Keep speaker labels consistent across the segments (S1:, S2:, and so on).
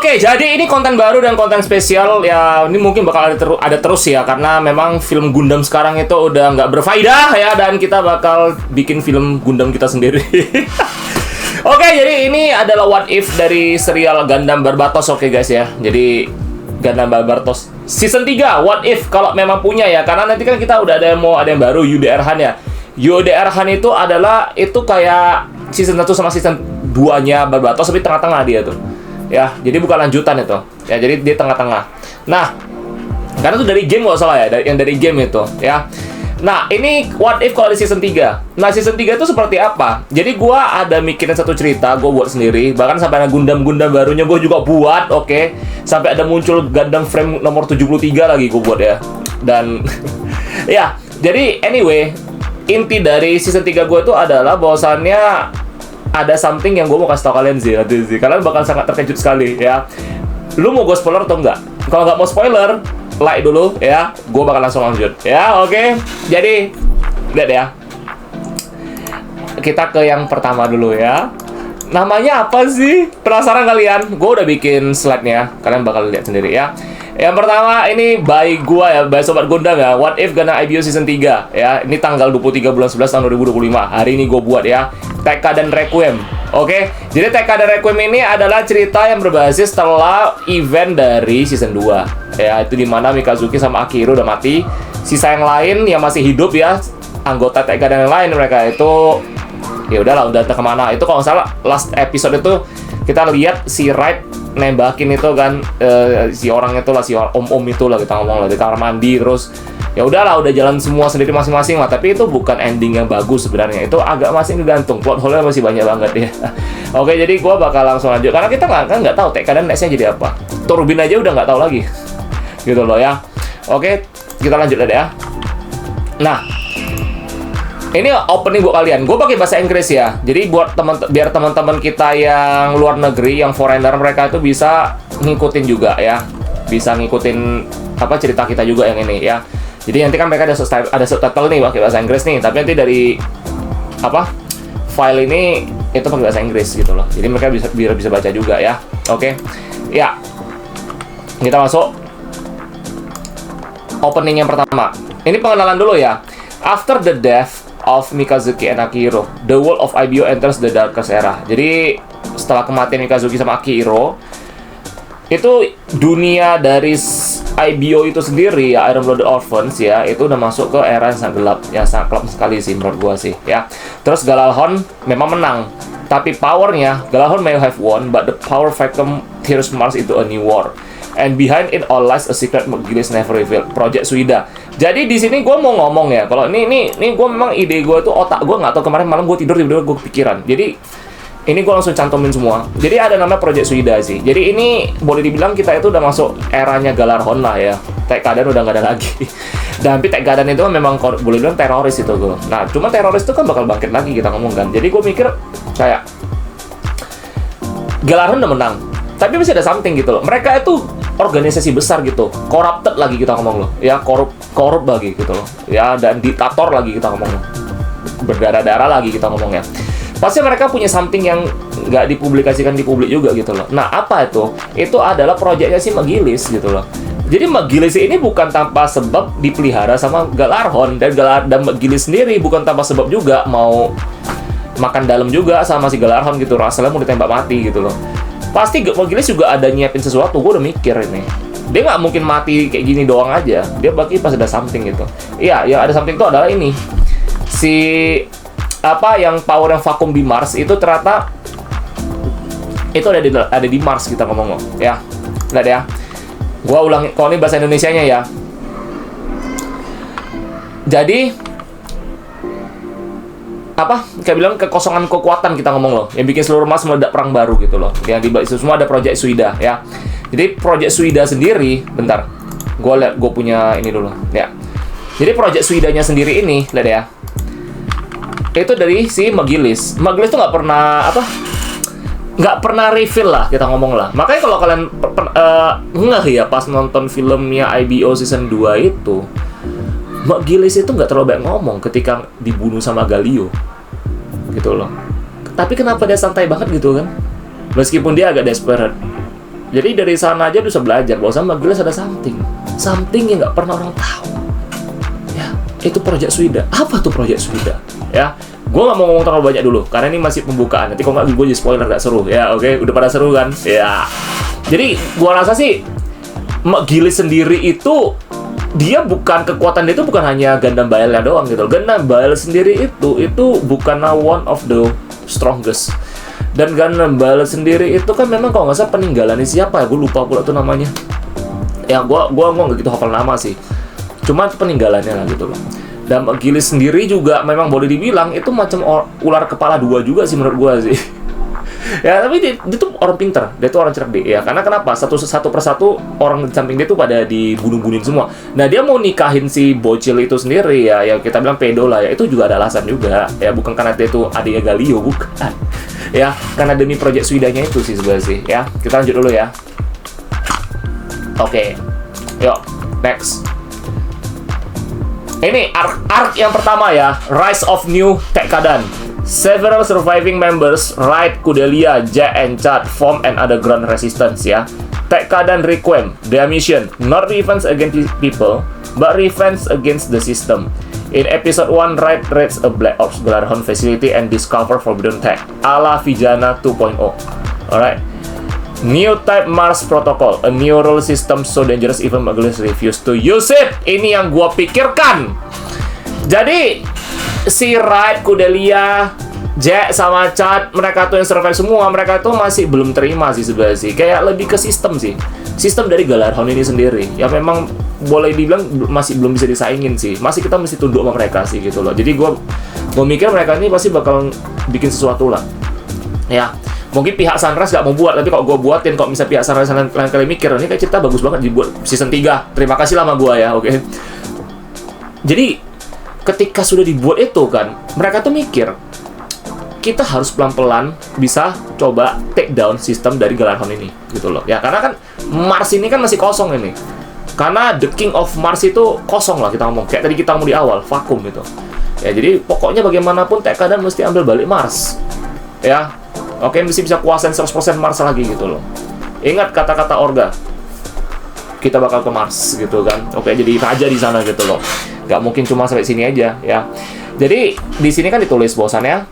S1: Oke, jadi ini konten baru dan konten spesial ya. Ini mungkin bakal ada terus ya, karena memang film Gundam sekarang itu udah nggak berfaedah ya, dan kita bakal bikin film Gundam kita sendiri. Oke, jadi ini adalah what if dari serial Gundam Barbatos. Oke guys ya, jadi Gundam Barbatos season 3 what if kalau memang punya ya, karena nanti kan kita udah ada yang baru, UDR Han ya. UDR Han itu adalah kayak season 1 sama season 2-nya Barbatos, tapi tengah-tengah dia tuh. Ya, jadi bukan lanjutan itu. Ya, jadi dia tengah-tengah. Nah, karena itu dari game nggak salah ya, yang dari game itu, ya. Nah, ini what if kalau di season 3. Nah, season 3 itu seperti apa? Jadi gua ada mikirin satu cerita, gua buat sendiri. Bahkan sampai ada Gundam barunya gua juga buat, oke. Sampai ada muncul Gundam frame nomor 73 lagi gua buat ya. Dan ya, jadi anyway, inti dari season 3 gua itu adalah bahwasannya ada something yang gue mau kasih tau kalian sih. Kalian bakal sangat terkejut sekali ya. Lu mau gue spoiler atau enggak? Kalau nggak mau spoiler, like dulu ya. Gue bakal langsung lanjut ya, oke? Jadi, lihat ya. Kita ke yang pertama dulu ya. Namanya apa sih? Penasaran kalian? Gue udah bikin slide-nya. Kalian bakal lihat sendiri ya. Yang pertama ini by gua ya, by Sobat Gundam ya. What if Gundam IBO season 3 ya. Ini tanggal 23 bulan 11 tahun 2025. Hari ini gue buat ya. TK dan Requiem. Oke. Jadi TK dan Requiem ini adalah cerita yang berbasis setelah event dari season 2. Ya, itu dimana Mikazuki sama Akihiro udah mati. Sisa yang lain yang masih hidup ya, anggota TK dan yang lain, mereka itu ya udahlah, udah entah kemana. Itu kalau nggak salah last episode itu kita lihat si Wright nembakin itu kan, si orang itu lah, si om-om itu lah kita ngomong lah, di kamar mandi. Terus ya udahlah, udah jalan semua sendiri masing-masing lah. Tapi itu bukan ending yang bagus sebenarnya, itu agak masih ngegantung, plot hole-nya masih banyak banget ya. Oke, jadi gua bakal langsung lanjut karena kita nggak tahu TK dan nextnya jadi apa. Turbin aja udah nggak tahu lagi gitu loh ya. Oke, kita lanjut aja ya. Nah, ini opening buat kalian. Gue pakai bahasa Inggris ya. Jadi biar teman-teman kita yang luar negeri, yang foreigner, mereka itu bisa ngikutin juga ya. Bisa ngikutin apa cerita kita juga yang ini ya. Jadi nanti kan mereka ada subtitle nih pakai bahasa Inggris nih. Tapi nanti dari apa file ini itu pakai bahasa Inggris gitu loh. Jadi mereka bisa baca juga ya. Oke. Ya. Kita masuk opening yang pertama. Ini pengenalan dulu ya. After the death of Mikazuki and Akihiro, the world of IBO enters the darkest era. Jadi setelah kematian Mikazuki sama Akihiro, itu dunia dari IBO itu sendiri ya, Iron Blooded Orphans ya, itu udah masuk ke era yang sangat gelap, yang sangat gelap sekali sih menurut gua sih ya. Terus Gjallarhorn memang menang, tapi powernya Gjallarhorn may have won, but the power vacuum tears Mars into a new war. And behind it all lies a secret McGillis never revealed. Project Suida. Jadi di sini gue mau ngomong ya. Kalau ini gue memang ide gue tuh, otak gue nggak tahu, kemarin malam gue tidur tiba-tiba gue kepikiran. Jadi ini gue langsung cantumin semua. Jadi ada namanya Project Suida sih. Jadi ini boleh dibilang kita itu udah masuk eranya Gjallarhorn lah ya. Tekkadan udah nggak ada lagi. Dan tapi Tekkadan itu memang boleh bilang teroris itu gue. Nah cuma teroris itu kan bakal bangkit lagi kita ngomong kan. Jadi gue mikir kayak Gjallarhorn udah menang, tapi masih ada something gitu loh. Mereka itu organisasi besar gitu, corrupted lagi kita ngomong loh, ya korup lagi gitu loh, ya, dan diktator lagi kita ngomong loh, berdarah-darah lagi kita ngomong ya. Pasti mereka punya something yang nggak dipublikasikan di publik juga gitu loh. Nah apa itu? Itu adalah proyeknya si McGillis gitu loh. Jadi McGillis ini bukan tanpa sebab dipelihara sama Gjallarhorn, dan McGillis sendiri bukan tanpa sebab juga mau makan dalam juga sama si Gjallarhorn gitu, rasanya mau ditembak mati gitu loh. Pasti McGillis juga ada nyiapin sesuatu, gue udah mikir ini. Dia nggak mungkin mati kayak gini doang aja. Dia pasti pas ada something gitu. Iya, yang ada something itu adalah ini. Si apa yang power yang vakum di Mars itu ternyata itu ada di Mars kita ngomong ya. Lihat ya. Gua ulang, kalau ini bahasa Indonesianya ya. Jadi apa kayak bilang kekosongan kekuatan kita ngomong loh, yang bikin seluruh Mars meledak perang baru gitu loh, yang di itu semua ada Project Suida ya. Jadi Project Suida sendiri, bentar gue punya ini dulu ya. Jadi Project Suidanya sendiri ini lihat ya, itu dari si McGillis tuh nggak pernah reveal lah kita ngomong lah. Makanya kalau kalian ngeh ya pas nonton filmnya IBO season 2 itu, McGillis itu nggak terlalu banyak ngomong ketika dibunuh sama Galio gitu loh. Tapi kenapa dia santai banget gitu kan? Meskipun dia agak desperate Jadi dari sana aja bisa belajar bahwa sama Giles ada something yang nggak pernah orang tahu. Ya, itu Project Suida. Apa tuh Project Suida? Ya, gue nggak mau ngomong terlalu banyak dulu karena ini masih pembukaan. Nanti kalau nggak gue jadi spoiler nggak seru. Ya, oke, udah pada seru kan? Ya. Jadi gue rasa sih Giles sendiri itu dia bukan kekuatan dia itu bukan hanya Gundam Bile-nya doang gitu. Gundam Bile sendiri itu bukanlah one of the strongest. Dan Gundam Bile sendiri itu kan memang kalau nggak salah peninggalannya siapa ya? Gue lupa pula tuh namanya. Ya gua nggak gitu hafal nama sih. Cuma itu peninggalannya lah gitu loh. Dan Giles sendiri juga memang boleh dibilang itu macam ular kepala dua juga sih menurut gua sih. Ya tapi dia tuh orang pinter, dia tuh orang cerdik ya. Karena kenapa? Satu persatu orang di samping dia tuh pada dibunuh-bunuhin semua. Nah dia mau nikahin si bocil itu sendiri ya, yang kita bilang pedo lah ya. Itu juga ada alasan juga ya, bukan karena dia tuh adiknya Galio, bukan. Ya karena demi Project Suidanya itu sih sebenarnya sih ya. Kita lanjut dulu ya. Oke, yuk next. Ini arc yang pertama ya, Rise of New Tekkadan. Several surviving members, Raid, Kudelia, Jack, and Chad, form and underground resistance ya. Tekkadan Requiem, their mission, not revenge against people, but revenge against the system. In episode 1, Raid raids a Black Ops Glarhorn facility and discover forbidden tech, ala Vijana 2.0. Alright. New type Mars Protocol, a new rule system so dangerous even Giles refuse to use it. Ini yang gua pikirkan. Jadi si Raid, Kudelia, Jack sama Chad, mereka tuh yang survive semua, mereka tuh masih belum terima sih sebenarnya sih. Kayak lebih ke sistem sih. Sistem dari Glarhorn ini sendiri. Ya memang boleh dibilang masih belum bisa disaingin sih. Masih kita mesti tunduk sama mereka sih gitu loh. Jadi gua mikir mereka ini pasti bakal bikin sesuatu lah. Ya. Mungkin pihak Sunrise gak mau buat, tapi kalau gue buatin, kalau misalnya pihak Sunrise lain kali mikir, ini kayak cerita bagus banget dibuat season 3. Terima kasih lama gue ya, oke. Jadi, ketika sudah dibuat itu kan, mereka tuh mikir, kita harus pelan-pelan bisa coba take down sistem dari Glarhorn ini, gitu loh. Ya, karena kan Mars ini kan masih kosong ini. Karena The King of Mars itu kosong lah kita ngomong. Kayak tadi kita ngomong di awal, vakum gitu. Ya, jadi pokoknya bagaimanapun Tekkadan mesti ambil balik Mars. Ya, oke, mesti bisa kuasain 100% Mars lagi gitu loh. Ingat kata-kata Orga. Kita bakal ke Mars gitu kan. Oke, jadi raja di sana gitu loh. Gak mungkin cuma sampai sini aja ya. Jadi di sini kan ditulis bahwasannya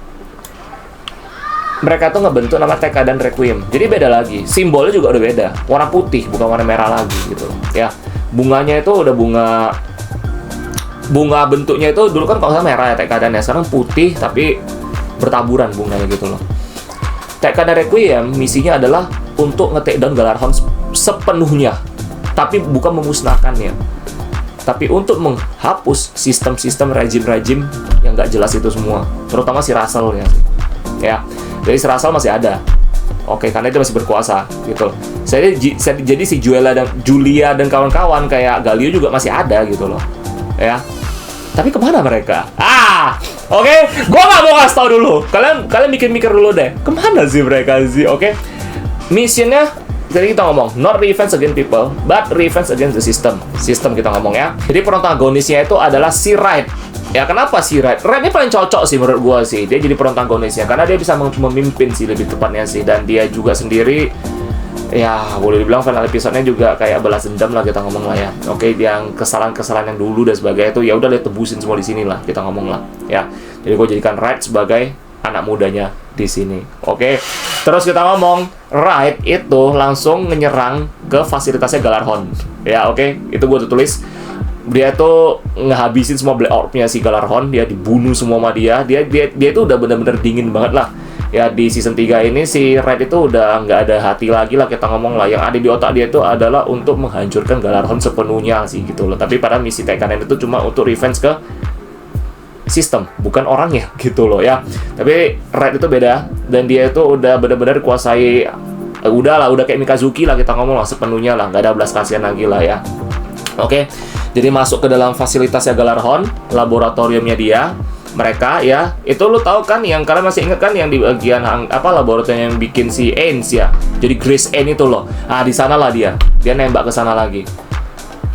S1: mereka tuh ngebentuk nama Tekkadan Requiem. Jadi beda lagi. Simbolnya juga udah beda. Warna putih bukan warna merah lagi gitu loh. Ya. Bunganya itu udah bunga bentuknya itu dulu kan kalau nggak salah merah ya Tekkadan ya. Sekarang putih tapi bertaburan bunganya gitu loh. Tekkadan Requiem misinya adalah untuk nge-take down Glarhorn sepenuhnya, tapi bukan memusnahkannya, tapi untuk menghapus sistem-sistem rejim-rejim yang nggak jelas itu semua, terutama si Russell ya. Ya, jadi si Russell masih ada, oke, karena itu masih berkuasa gitu. Jadi si Julia dan kawan-kawan kayak Galio juga masih ada gitu loh, ya. Tapi kemana mereka? Oke, gue nggak mau kasih tau dulu. Kalian mikir-mikir dulu deh. Kemana sih mereka sih? Oke. Missionnya, jadi kita ngomong not revenge against people, but revenge against the system. Sistem kita ngomong ya. Jadi protagonisnya itu adalah si Raid. Ya kenapa si Raid? Raid ini paling cocok sih menurut gue sih. Dia jadi protagonisnya karena dia bisa memimpin sih lebih tepatnya sih. Dan dia juga sendiri, ya boleh dibilang final episode-nya juga kayak balas dendam lah kita ngomong lah ya. Oke, yang kesalahan-kesalahan yang dulu dan sebagainya itu ya udah lihat tebusin semua di sini lah kita ngomong lah ya. Jadi gue jadikan Raid sebagai anak mudanya di sini. Oke. Terus kita ngomong Raid itu langsung menyerang ke fasilitasnya Glarhorn. Ya, oke. Itu gue tulis. Dia tuh ngehabisin semua Black Orb-nya si Glarhorn, dia dibunuh semua sama dia. Dia itu udah bener-bener dingin banget lah. Ya di season 3 ini si Raid itu udah nggak ada hati lagi lah kita ngomong lah. Yang ada di otak dia itu adalah untuk menghancurkan Glarhorn sepenuhnya sih gitu loh. Tapi pada misi Tekkadan itu cuma untuk revenge ke sistem, bukan orangnya gitu loh ya. Tapi Raid itu beda dan dia itu udah benar-benar kuasai, udah kayak Mikazuki lah kita ngomong lah sepenuhnya lah, nggak ada belas kasihan lagi lah ya. Oke, jadi masuk ke dalam fasilitasnya Glarhorn, laboratoriumnya dia. Mereka ya, itu lu tahu kan yang kalian masih ingat kan yang di bagian laboratorium yang bikin si Ains ya. Jadi Grace Ains itu loh. Di sana lah dia nembak ke sana lagi.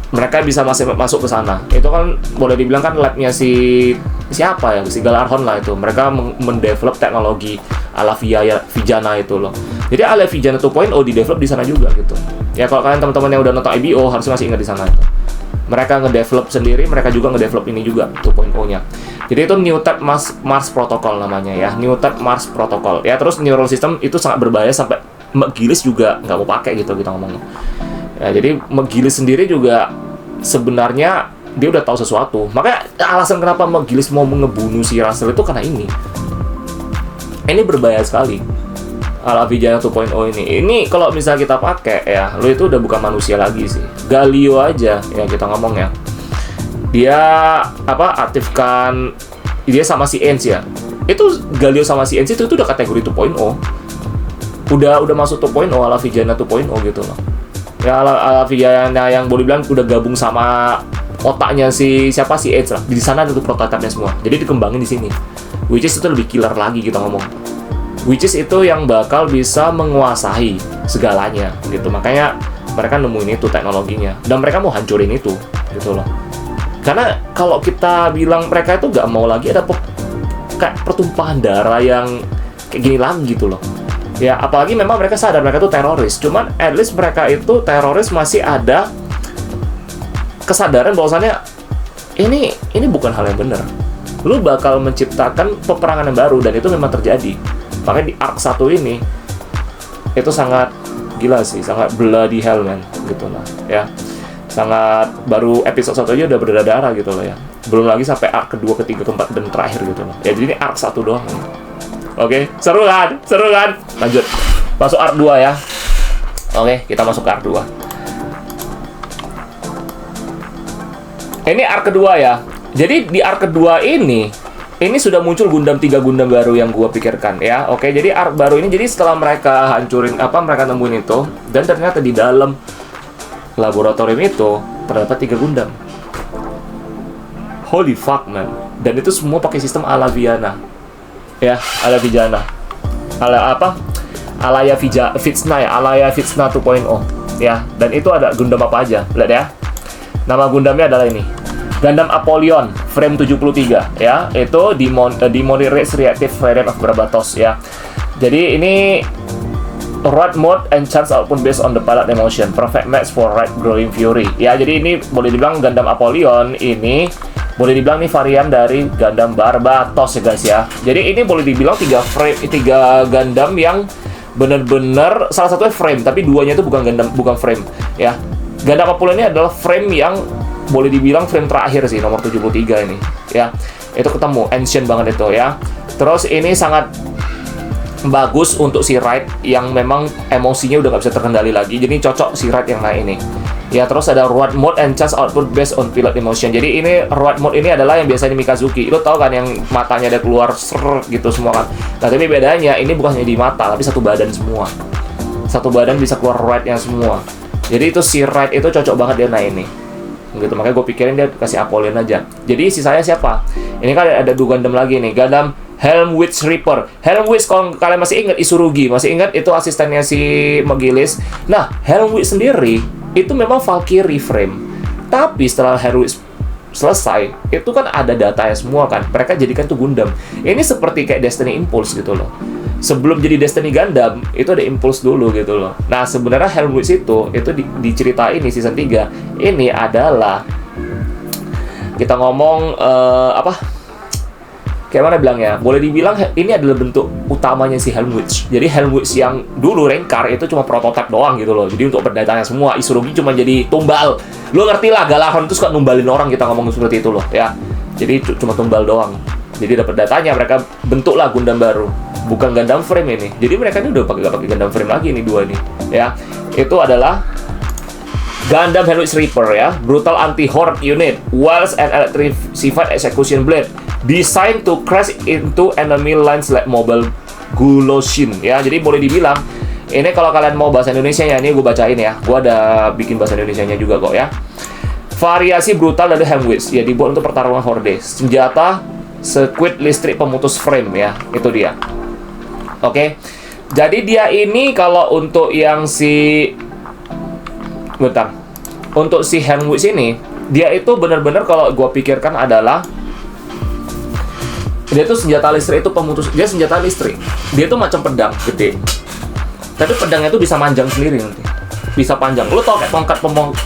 S1: mereka bisa masuk ke sana. Itu kan boleh dibilang kan labnya siapa ya, si Galarhon lah itu. Mereka mendevelop teknologi ala Vijana itu loh. Jadi ala Vijana 2.0 di-develop di sana juga gitu. Ya kalau kalian teman-teman yang udah nonton IBO harusnya masih ingat di sana itu. Mereka ngedevelop sendiri, mereka juga ngedevelop ini juga 2.0-nya. Jadi itu New Type Mars Protocol namanya ya, New Type Mars Protocol. Ya terus neural system itu sangat berbahaya sampai McGillis juga nggak mau pakai gitu kita ngomong. Ya, jadi McGillis sendiri juga sebenarnya dia udah tahu sesuatu. Makanya alasan kenapa McGillis mau ngebunuh si Russell itu karena ini. Ini berbahaya sekali. Ala Vijana 2.0 ini. Ini kalau misalnya kita pakai ya, lo itu udah bukan manusia lagi sih. Galio aja ya kita ngomong ya. Dia aktifkan dia sama si Ence ya. Itu Galio sama si Ence itu udah kategori 2.0. Udah masuk 2.0 ala Vijana 2.0 gitu loh. Ya ala Vijana yang boleh bilang udah gabung sama otaknya si Ence lah. Di sana ada tuh prototipe-nya semua. Jadi dikembangin di sini. Which is itu lebih killer lagi kita ngomong. Which is itu yang bakal bisa menguasai segalanya gitu. Makanya mereka nemuin itu teknologinya dan mereka mau hancurin itu gitu loh. Karena kalau kita bilang mereka itu nggak mau lagi ada kayak pertumpahan darah yang kayak gini lagi gitu loh. Ya apalagi memang mereka sadar mereka itu teroris. Cuman at least mereka itu teroris masih ada kesadaran bahwasannya ini bukan hal yang benar. Lu bakal menciptakan peperangan yang baru dan itu memang terjadi. Makanya di arc 1 ini itu sangat gila sih, sangat bloody hell man gitu lah ya. Sangat baru episode 1 aja udah berdarah-darah gitu loh ya. Belum lagi sampai arc kedua, ketiga, keempat dan terakhir gitu loh. Ya jadi ini arc 1 doang. Oke, seru kan? Seru kan? Lanjut. Masuk arc 2 ya. Oke, kita masuk ke arc 2. Ini arc kedua ya. Jadi di arc kedua ini sudah muncul Gundam 3 Gundam baru yang gue pikirkan ya. Oke, jadi arc baru ini jadi setelah mereka hancurin mereka nemuin itu dan ternyata di dalam laboratorium itu terdapat 3 Gundam. Holy fuck man. Dan itu semua pakai sistem ala Vijana. Ya, ala Vijana. Alaya Vitsna ya, Alaya Vitsna 2.0 ya. Dan itu ada Gundam apa aja? Lihat ya. Nama Gundamnya adalah ini. Gundam Apollyon frame 73 ya, itu Demonized Reactive Variant of Barbatos ya. Jadi ini Rod Mode and Chance Output based on the pilot emotion, perfect match for right growing fury ya. Jadi ini boleh dibilang Gundam Apollyon ini boleh dibilang nih varian dari Gundam Barbatos ya guys ya. Jadi ini boleh dibilang 3 Gundam yang benar-benar salah satunya frame tapi duanya itu bukan frame ya. Gundam Apollyon ini adalah frame yang boleh dibilang frame terakhir sih, nomor 73 ini ya. Itu ketemu ancient banget itu ya. Terus ini sangat bagus untuk si Raid yang memang emosinya udah nggak bisa terkendali lagi, jadi cocok si Raid yang naik ini ya. Terus ada Rod Mode and Chance Output based on pilot emotion. Jadi ini Rod Mode ini adalah yang biasanya Mikazuki, lo tau kan yang matanya ada keluar gitu semua kan. Nah tapi bedanya ini bukan hanya di mata tapi satu badan semua, satu badan bisa keluar Raid yang semua. Jadi itu si Raid itu cocok banget dia naik ini gitu. Makanya gue pikirin dia kasih Apollyon aja. Jadi sisanya siapa? Ini kan ada 2 Gundam lagi nih, Gundam Helmwich Reaper. Helmwich kalau kalian masih ingat Isurugi, masih ingat itu asistennya si McGillis. Nah, Helmwich sendiri itu memang Valkyrie frame. Tapi setelah Helmwich selesai, itu kan ada datanya semua kan. Mereka jadikan tuh Gundam. Ini seperti kayak Destiny Impulse gitu loh. Sebelum jadi Destiny Gundam, itu ada Impulse dulu gitu loh. Nah, sebenarnya Helmwich itu diceritain di season 3. Ini adalah kita ngomong kayak mana bilangnya? Boleh dibilang ini adalah bentuk utamanya si Helmwich. Jadi Helmwich yang dulu Rancor itu cuma prototipe doang gitu loh. Jadi untuk berdatanya semua, Isurugi cuma jadi tumbal. Lo ngerti lah, Galarhon itu suka numbalin orang, kita ngomong seperti itu loh ya. Jadi cuma tumbal doang. Jadi dapat datanya, mereka bentuklah Gundam baru. Bukan Gundam frame ini. Jadi mereka ini udah gak pakai Gundam frame lagi nih, 2 nih ya. Itu adalah Gundam Helmwich Reaper ya, brutal anti-horde unit, Wiles and electrified execution blade, designed to crash into enemy lines like mobile Guloshin ya. Jadi boleh dibilang ini kalau kalian mau bahasa Indonesianya, ini gue bacain ya. Gue ada bikin bahasa Indonesianya juga kok ya. Variasi brutal dari Helmwich ya, dibuat untuk pertarungan horde. Senjata squid listrik pemutus frame ya, itu dia. Oke. Jadi dia ini kalau untuk yang si untuk si Helmwich ini, dia itu benar-benar kalau gue pikirkan adalah dia tuh senjata listrik itu pemutus, dia senjata listrik. Dia tuh macam pedang gede. Tapi pedangnya tuh bisa manjang sendiri nanti. Bisa panjang. Lu tau kayak tongkat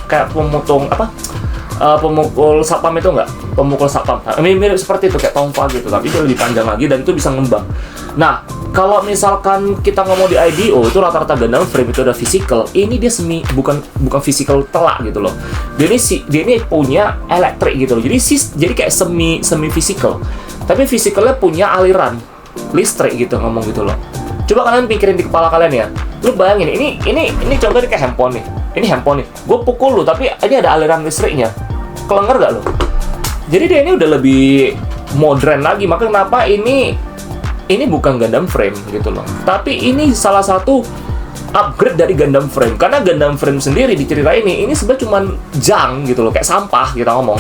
S1: kayak pemutung apa? Pemukul sapam itu enggak? Pemukul sapam. Mirip seperti itu kayak tongkat gitu, tapi itu lebih panjang lagi dan itu bisa ngembang. Nah, kalau misalkan kita ngomong di IDO itu rata-rata Gundam frame itu udah physical. Ini dia bukan physical telak gitu loh. Dia ini punya elektrik gitu loh. Jadi kayak semi physical. Tapi physicalnya punya aliran listrik gitu, ngomong gitu loh. Coba kalian pikirin di kepala kalian ya. Lu bayangin, ini contohnya kayak handphone nih. Ini handphone nih. Gue pukul lu, tapi ini ada aliran listriknya. Kelenger gak lu? Jadi dia ini udah lebih modern lagi. Maka kenapa ini bukan Gundam frame gitu loh. Tapi ini salah satu upgrade dari Gundam frame. Karena Gundam frame sendiri di cerita ini sebenarnya cuman junk gitu loh, kayak sampah kita ngomong.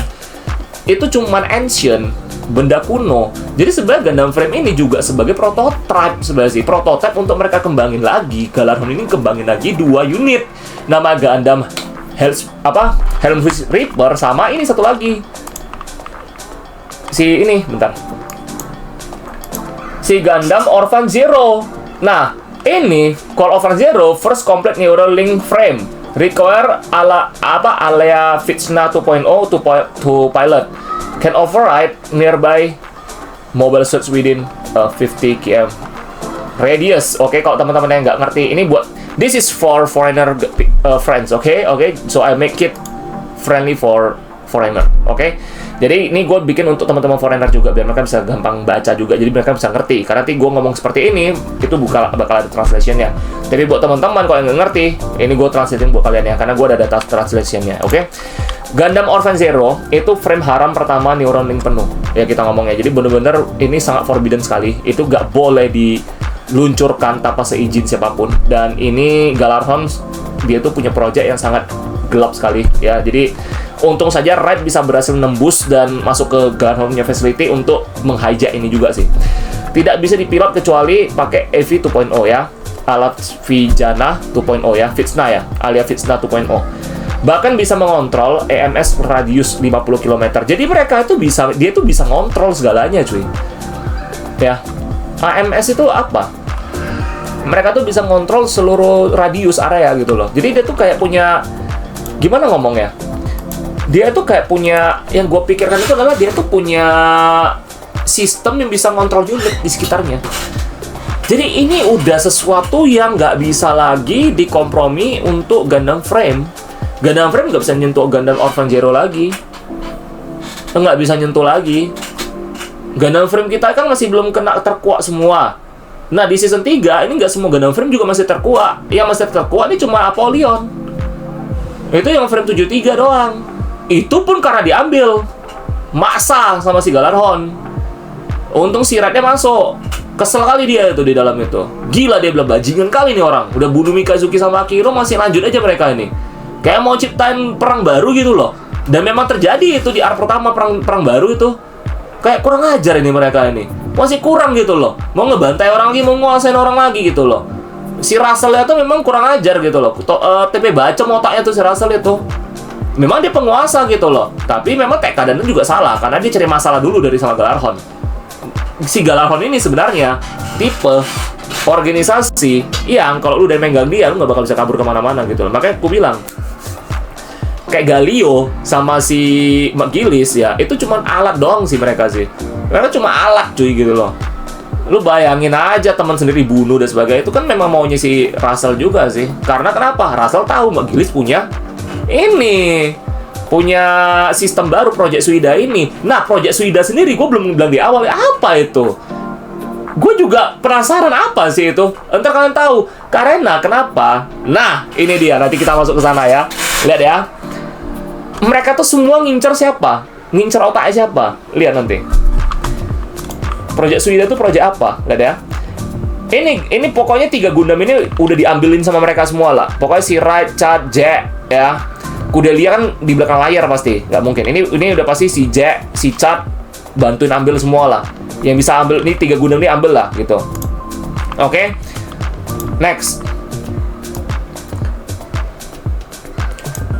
S1: Itu cuman ancient, benda kuno. Jadi sebenarnya Gundam frame ini juga sebagai prototype sebenarnya sih, prototype untuk mereka kembangin lagi. Galaron ini kembangin lagi 2 unit. Nama Gundam Helmwich Reaper sama ini satu lagi. Si Gundam Orphan Zero. Nah, ini Call Orphan Zero first complete neural link frame require Alea Vizsla 2.0 to pilot. Can override nearby mobile suits within 50 km radius. Oke, kalau teman-teman yang nggak ngerti, ini buat this is for foreigner friends. Oke, so I make it friendly for foreigner. Oke. Jadi ini gue bikin untuk teman-teman foreigner juga biar mereka bisa gampang baca juga. Jadi mereka bisa ngerti. Karena nanti gue ngomong seperti ini itu bakal ada translationnya. Tapi buat teman-teman kalau yang nggak ngerti, ini gue translating buat kalian ya. Karena gue ada data translationnya. Oke. Gundam Orphan Zero itu frame haram pertama neuron link penuh. Ya kita ngomongnya. Jadi bener-bener ini sangat forbidden sekali. Itu nggak boleh diluncurkan tanpa seizin siapapun. Dan ini Galaron dia tuh punya project yang sangat gelap sekali ya. Jadi untung saja Wright bisa berhasil nembus dan masuk ke Galaron punya facility untuk meng-hijack ini juga sih. Tidak bisa dipilot kecuali pakai EV 2.0 ya. Alat Vijana 2.0 ya, Vizsla ya, alias Vizsla 2.0. Bahkan bisa mengontrol EMS radius 50 km. Jadi mereka itu dia tuh bisa ngontrol segalanya cuy. Ya. AMS itu apa? Mereka tuh bisa ngontrol seluruh radius area gitu loh. Jadi dia tuh kayak punya, gimana ngomongnya? Dia tuh kayak punya, yang gue pikirkan itu adalah dia tuh punya sistem yang bisa ngontrol unit di sekitarnya. Jadi ini udah sesuatu yang nggak bisa lagi dikompromi untuk Gundam frame. Gundam frame nggak bisa nyentuh Gundam Orphan Zero lagi. Nggak bisa nyentuh lagi. Gundam frame kita kan masih belum kena terkuak semua. Nah, di season 3, ini nggak semua Gundam frame juga masih terkuak. Yang masih terkuak ini cuma Apollyon. Itu yang frame 73 doang. Itu pun karena diambil maksa sama si Galaron. Untung si Wright-nya masuk. Kesel kali dia itu di dalam itu. Gila, dia bilang bajingan kali nih orang. Udah bunuh Mikazuki sama Akiro, masih lanjut aja mereka ini. Kayak mau ciptain perang baru gitu loh. Dan memang terjadi itu di arc pertama, perang baru itu. Kayak kurang ajar ini mereka ini. Masih kurang gitu loh. Mau ngebantai orang lagi, mau nguasain orang lagi gitu loh. Si Russell itu memang kurang ajar gitu loh. TP bacem otaknya tuh si Russell itu. Memang dia penguasa gitu loh. Tapi memang Tekkadan juga salah. Karena dia cari masalah dulu dari sama Galaron. Si Galaron ini sebenarnya tipe organisasi yang kalau lu udah megang dia, lu gak bakal bisa kabur kemana-mana gitu loh. Makanya aku bilang, kayak Galio sama si McGillis ya, itu cuma alat doang sih mereka sih. Mereka cuma alat cuy gitu loh. Lu bayangin aja teman sendiri bunuh dan sebagainya. Itu kan memang maunya si Russell juga sih. Karena kenapa? Russell tahu McGillis punya sistem baru Project Suida ini. Nah, Project Suida sendiri gue belum bilang di awal apa itu. Gue juga penasaran apa sih itu. Entar kalian tahu. Karena kenapa? Nah, ini dia. Nanti kita masuk ke sana ya. Lihat ya. Mereka tuh semua ngincer siapa? Ngincer otaknya siapa? Lihat nanti. Project Suida itu project apa? Lihat ya. Ini pokoknya 3 Gundam ini udah diambilin sama mereka semua lah. Pokoknya si Wright, Chad, Jack ya. Kudelia kan di belakang layar pasti, nggak mungkin. Ini udah pasti si Jack, si Chad bantuin ambil semua lah. Yang bisa ambil ini 3 Gundam ini ambil lah gitu. Oke. Next.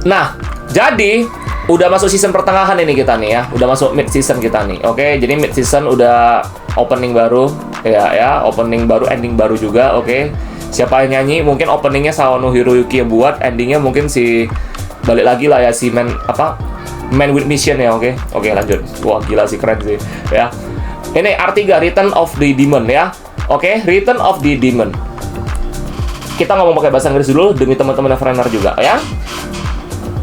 S1: Nah, Jadi udah masuk season pertengahan ini kita nih ya, udah masuk mid season kita nih. Oke, jadi mid season udah opening baru ya, opening baru, ending baru juga. Oke, siapa yang nyanyi? Mungkin openingnya Sawano Hiroyuki yang buat, endingnya mungkin si balik lagi lah ya si Man with Mission ya. Oke, lanjut. Wah gila sih, keren sih ya. Ini R3 Return of the Demon ya. Oke, Return of the Demon. Kita ngomong pakai bahasa Inggris dulu demi teman-teman foreigner juga ya.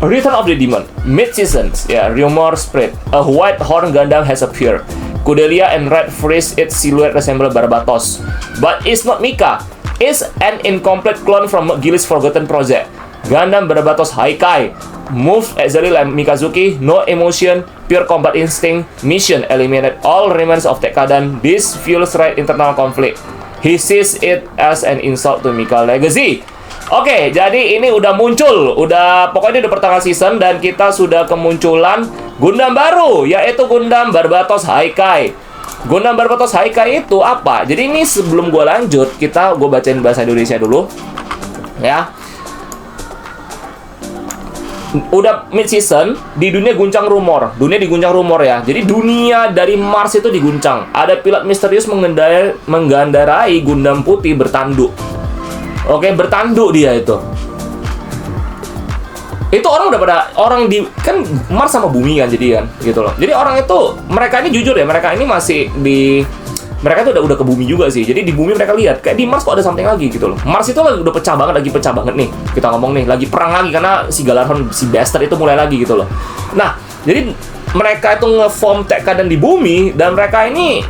S1: Return of the Demon, mid-seasons, rumor spread. A white horn Gundam has appeared. Kudelia and Red freeze its silhouette resemble Barbatos. But it's not Mika. It's an incomplete clone from McGillis' Forgotten Project. Gundam Barbatos Haikai. Move exactly like Mikazuki, no emotion, pure combat instinct. Mission eliminate all remains of Tekkadan. This fuels right internal conflict. He sees it as an insult to Mika legacy. Oke, jadi ini udah muncul, pokoknya udah pertengahan season dan kita sudah kemunculan Gundam baru, yaitu Gundam Barbatos Haikai. Gundam Barbatos Haikai itu apa? Jadi ini sebelum gue lanjut, gue bacain bahasa Indonesia dulu, ya. Udah mid season, di dunia diguncang rumor ya. Jadi dunia dari Mars itu diguncang. Ada pilot misterius menggendarai Gundam putih bertanduk. Oke, bertanduk dia itu. Itu orang udah pada kan Mars sama bumi kan jadi kan gitu loh. Jadi orang itu mereka ini jujur ya, mereka ini masih mereka tuh udah ke bumi juga sih. Jadi di bumi mereka lihat kayak di Mars kok ada something lagi gitu loh. Mars itu udah pecah banget nih. Kita ngomong nih, lagi perang lagi karena si Galarhon, si bastard itu mulai lagi gitu loh. Nah, jadi mereka itu nge-form Tekkadan di bumi dan mereka ini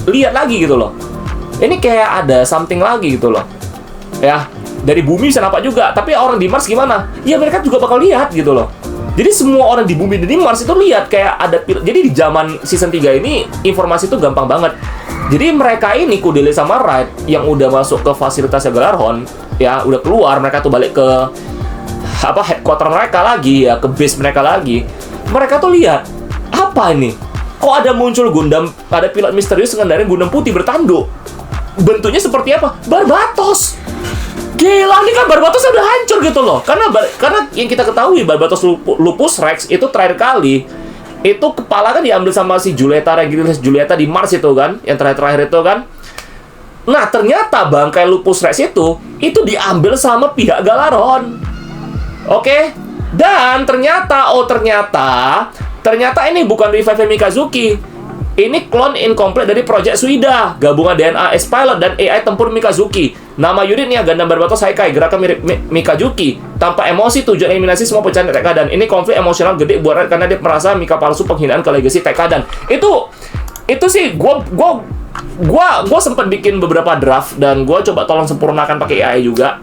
S1: lihat lagi gitu loh. Ini kayak ada something lagi gitu loh. Ya, dari bumi bisa nampak juga. Tapi orang di Mars gimana? Ya mereka juga bakal lihat gitu loh. Jadi semua orang di bumi dan di Mars itu lihat kayak ada jadi di zaman season 3 ini informasi itu gampang banget. Jadi mereka ini Kudele sama Wright yang udah masuk ke fasilitasnya Galarhon, ya udah keluar, mereka tuh balik ke headquarter mereka lagi ya, ke base mereka lagi. Mereka tuh lihat, apa ini? Kok ada muncul Gundam, ada pilot misterius ngendarin Gundam putih bertanduk. Bentuknya seperti apa? Barbatos. Gila, ini kan Barbatos udah hancur gitu loh. Karena yang kita ketahui Barbatos Lupus Rex itu terakhir kali itu kepala kan diambil sama si Regulus Julieta di Mars itu kan, yang terakhir itu kan. Nah, ternyata bangkai Lupus Rex itu diambil sama pihak Galarhon. Oke. Dan ternyata ini bukan revive Mikazuki. Ini clone incomplete dari Project Suida, gabungan DNA S-Pilot dan AI tempur Mikazuki. Nama unitnya Gundam Barbatos Haikai, gerakan mirip Mikazuki. Tanpa emosi, tujuan eliminasi semua pecahan Tekkadan. Ini konflik emosional gede buat Red karena dia merasa Mika palsu, penghinaan ke legacy Tekkadan. Itu sih gua sempat bikin beberapa draft dan gua coba tolong sempurnakan pakai AI juga.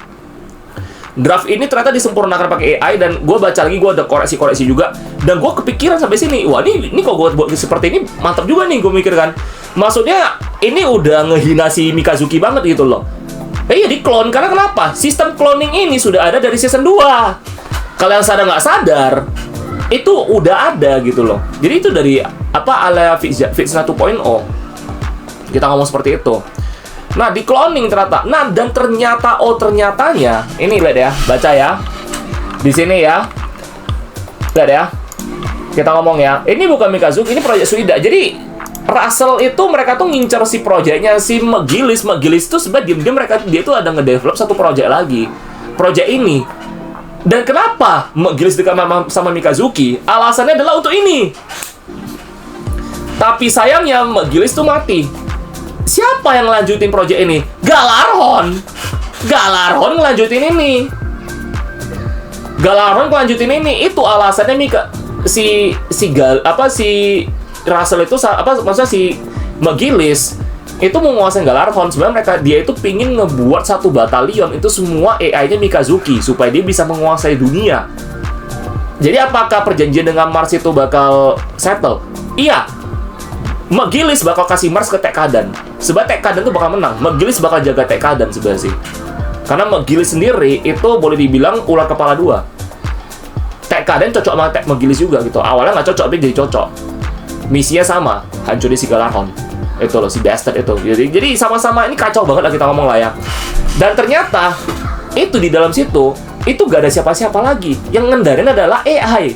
S1: Draft ini ternyata disempurnakan pakai AI dan gue baca lagi, gue ada koreksi-koreksi juga dan gue kepikiran sampai sini, wah ini kok gue buat seperti ini mantap juga nih, gue mikir kan. Maksudnya ini udah ngehina si Mikazuki banget gitu loh. Iya di clone, karena kenapa? Sistem cloning ini sudah ada dari season 2. Kalian sadar nggak sadar, itu udah ada gitu loh. Jadi itu dari ala Vizsla 2.0. Kita ngomong seperti itu. Nah, di cloning ternyata. Nah, dan ternyatanya, ini lihat ya, baca ya. Di sini ya. Lihat ya. Kita ngomong ya. Ini bukan Mikazuki, ini Project Suida. Jadi, Russell itu mereka tuh ngincer si proyeknya si McGillis. McGillis itu sebenarnya diam-diam dia tuh ada ngedevelop satu proyek lagi. Proyek ini. Dan kenapa McGillis dekat sama Mikazuki? Alasannya adalah untuk ini. Tapi sayangnya McGillis tuh mati. Siapa yang lanjutin proyek ini? Galarhon ngelanjutin ini. Itu alasannya si Russell itu maksudnya si McGillis itu menguasai Galarhon. Sebenarnya dia itu pingin ngebuat satu batalion itu semua AI-nya Mikazuki supaya dia bisa menguasai dunia. Jadi apakah perjanjian dengan Mars itu bakal settle? Iya. McGillis bakal kasih Mars ke Tekkadan. Sebab Tekkadan tuh bakal menang. McGillis bakal jaga Tekkadan sebenarnya sih. Karena McGillis sendiri itu boleh dibilang ular kepala 2. Tekkadan cocok sama McGillis juga gitu. Awalnya nggak cocok, tapi jadi cocok. Misinya sama, hancurin si Galarhon. Itu loh, si bastard itu. Jadi sama-sama ini kacau banget lah kita ngomong lah ya. Dan ternyata itu di dalam situ itu gak ada siapa-siapa lagi. Yang ngendarin adalah AI.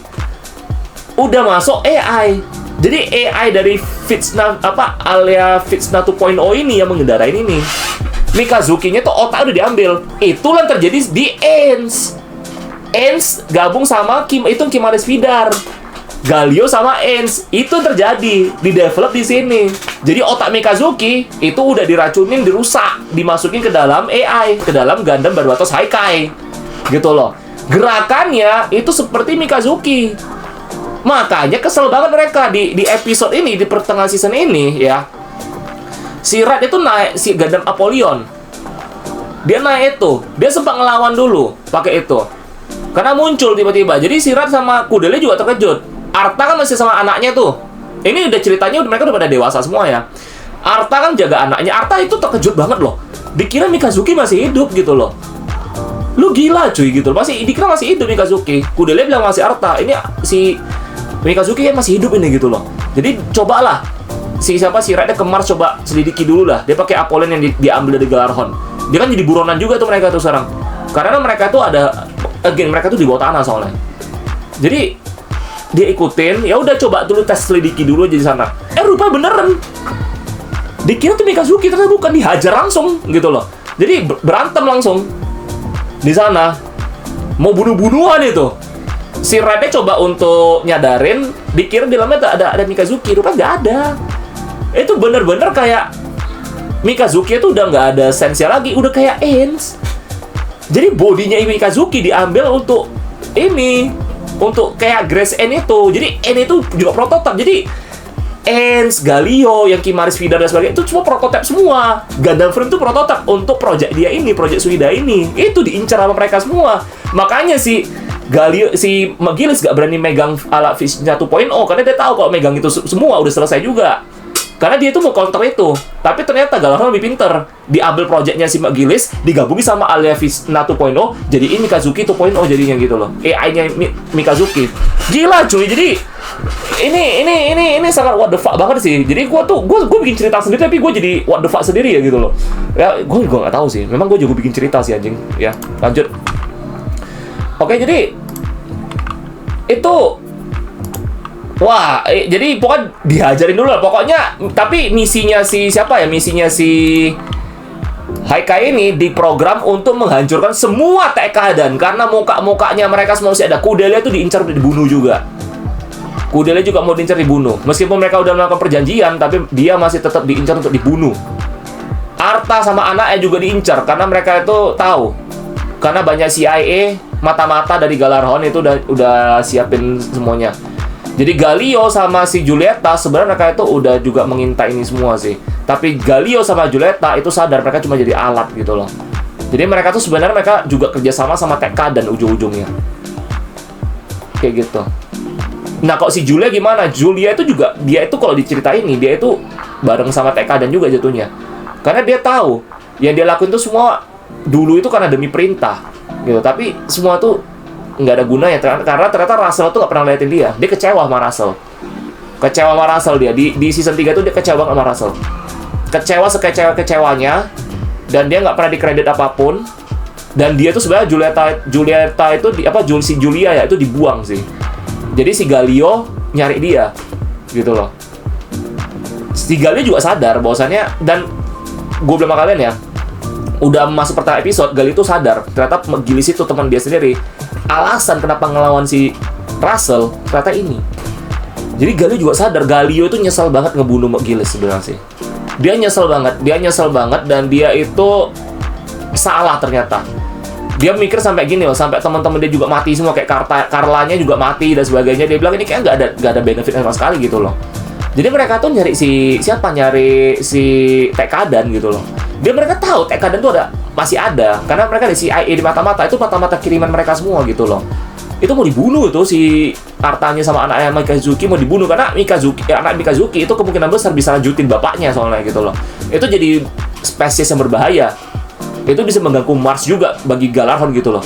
S1: Udah masuk AI. Jadi AI dari Alia Fitsna 2.0 ini yang mengendarain ini. Mikazuki-nya tuh otak udah diambil. Itulah yang terjadi di Ends. Ends gabung sama Kimaris Vidar. Galio sama Ends itu terjadi, di develop di sini. Jadi otak Mikazuki itu udah diracunin, dirusak, dimasukin ke dalam AI, ke dalam Gundam Barbatos Haikai. Gitu loh. Gerakannya itu seperti Mikazuki. Makanya kesel banget mereka di episode ini, di pertengahan season ini ya. Si Red itu naik si Gundam Apollyon. Dia naik itu, dia sempat ngelawan dulu pakai itu. Karena muncul tiba-tiba. Jadi si Red sama Kudele juga terkejut. Arta kan masih sama anaknya tuh. Ini udah ceritanya mereka udah pada dewasa semua ya. Arta kan jaga anaknya. Arta itu terkejut banget loh. Dikira Mikazuki masih hidup gitu loh. Lu gila cuy gitu. Dikira masih hidup Mikazuki. Kudele bilang masih Arta. Ini si Mikazuki kan masih hidup ini gitu loh. Jadi cobalah si Rednya ke Mars, coba selidiki dulu lah. Dia pakai Apollon yang diambil dari Galarhon. Dia kan jadi buronan juga tuh mereka tuh sekarang. Karena mereka tuh mereka tuh di bawah tanah soalnya. Jadi dia ikutin, ya udah coba dulu tes selidiki dulu aja di sana. Rupanya beneran. Dikira tuh Mikazuki, ternyata bukan, dihajar langsung gitu loh. Jadi berantem langsung di sana. Mau bunuh-bunuhan itu. Si Rednya coba untuk nyadarin, dikira di dalamnya ada Mikazuki, rupanya nggak ada. Itu bener-bener kayak Mikazuki itu udah nggak ada sense lagi, udah kayak Ends. Jadi bodinya Mikazuki diambil untuk ini, untuk kayak Grace N itu. Jadi N itu juga prototipe. Jadi Ends, Galio, yang Kimaris Vidar dan sebagainya itu cuma prototipe semua. Gundam Frame itu prototipe untuk project dia ini, project Suida ini. Itu diincar sama mereka semua. Makanya si McGillis gak berani megang ala Fitsna 2.0 karena dia tahu kalau megang itu semua udah selesai juga. Karena dia itu mau counter itu. Tapi ternyata Galarhon lebih pinter. Diambil projectnya si McGillis, digabungi sama Alia Fitsna 2.0, jadiin Mikazuki 2.0 jadinya gitu loh. AI-nya Mikazuki. Gila cuy. Jadi ini sangat what the fuck banget sih. Jadi gue bikin cerita sendiri tapi gue jadi what the fuck sendiri ya gitu loh. Ya gue nggak tahu sih. Memang gue juga bikin cerita sih anjing. Ya lanjut. Oke, jadi itu wah, jadi pokoknya dihajarin dulu lah pokoknya. Tapi misinya si Haikai ini diprogram untuk menghancurkan semua TK, dan karena muka-mukanya mereka semua masih ada. Kudelia tuh diincar, udah dibunuh juga. Kudelia juga mau diincar, dibunuh. Meskipun mereka udah melakukan perjanjian, tapi dia masih tetap diincar untuk dibunuh. Arta sama anaknya juga diincar karena mereka itu tahu. Karena banyak CIA, mata-mata dari Galarhon itu udah siapin semuanya. Jadi Galio sama si Julieta sebenarnya mereka itu udah juga mengintai ini semua sih. Tapi Galio sama Julieta itu sadar mereka cuma jadi alat gitu loh. Jadi mereka tuh sebenarnya mereka juga kerjasama sama TK dan ujung-ujungnya. Kayak gitu. Nah kok si Julia gimana? Julia itu juga, dia itu kalau diceritain nih, dia itu bareng sama TK dan juga jatuhnya. Karena dia tahu yang dia lakuin itu semua dulu itu karena demi perintah gitu. Tapi semua tuh nggak ada gunanya karena ternyata Russell tuh nggak pernah liatin dia. Dia kecewa sama Russell. Dia di season 3 tuh dia kecewa sama Russell. Kecewa sekecewa-kecewanya, dan dia nggak pernah dikredit apapun. Dan dia tuh sebenarnya Julieta itu si Julia ya itu dibuang sih. Jadi si Galio nyari dia gitu loh. Si Galio juga sadar bahwasannya, dan gue bilang sama kalian ya, udah masuk pertama episode, Galio tuh sadar ternyata McGillis itu teman dia sendiri. Alasan kenapa ngelawan si Russell ternyata ini. Jadi Galio juga sadar, Galio itu nyesel banget ngebunuh McGillis sebenarnya sih. Dia nyesel banget dan dia itu salah ternyata. Dia mikir sampai gini loh, sampai teman-teman dia juga mati semua, kayak Carlanya juga mati dan sebagainya. Dia bilang ini kayak nggak ada benefit sama sekali gitu loh. Jadi mereka tuh nyari si Tekadan gitu loh. Mereka tahu Tekadan tuh masih ada karena mereka di CIA, di mata-mata itu mata-mata kiriman mereka semua gitu loh. Itu mau dibunuh tuh si Artanya sama anaknya Mikazuki mau dibunuh karena anak Mikazuki itu kemungkinan besar bisa lanjutin bapaknya soalnya gitu loh. Itu jadi spesies yang berbahaya. Itu bisa mengganggu Mars juga bagi Galarhon gitu loh.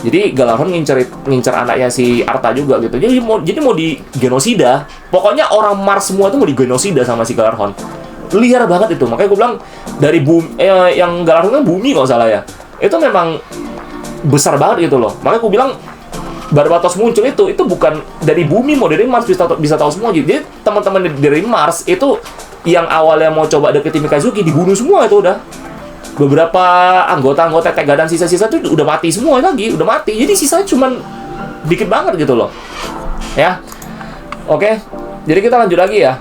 S1: Jadi Galarhon ngincer anaknya si Arta juga gitu. Jadi mau digenosida. Pokoknya orang Mars semua itu mau digenosida sama si Galarhon. Liar banget itu. Makanya gue bilang dari bumi yang Galarhon kan bumi kalau salah ya. Itu memang besar banget gitu loh. Makanya aku bilang Barbatos muncul itu bukan dari bumi, mau dari Mars bisa tahu semua. Jadi teman-teman dari Mars itu yang awalnya mau coba deketin Mikazuki dibunuh semua itu udah. Beberapa anggota-anggota Tega dan sisa-sisa itu udah mati semua lagi, udah mati. Jadi sisanya cuman dikit banget gitu loh. Ya. Oke. Jadi kita lanjut lagi ya.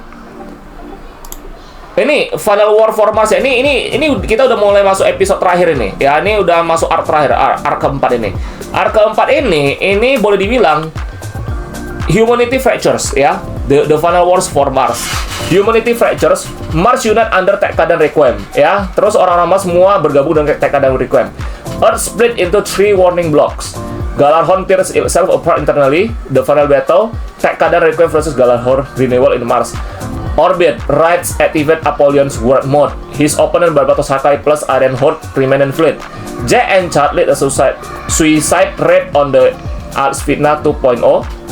S1: Ini Final War for Mars ya. Ini kita udah mulai masuk episode terakhir ini. Ya, ini udah masuk arc terakhir, arc keempat ini. Arc keempat ini boleh dibilang Humanity Fractures ya. The Final Wars for Mars. Humanity Fractures, Mars unite under Tekkadan Requiem ya. Terus orang-orang Mars semua bergabung dengan Tekkadan Requiem. Earth split into 3 warning blocks. Galarhon tears itself apart internally. The final battle, Tekkadan Requiem versus Galarhon renewal in Mars. Orbit, Rights activate Apollyon's World Mode. His opponent Barbatos Hakai plus Ironheart remain in fleet. Jack and Chad lead a suicide raid on the Alsfitna 2.0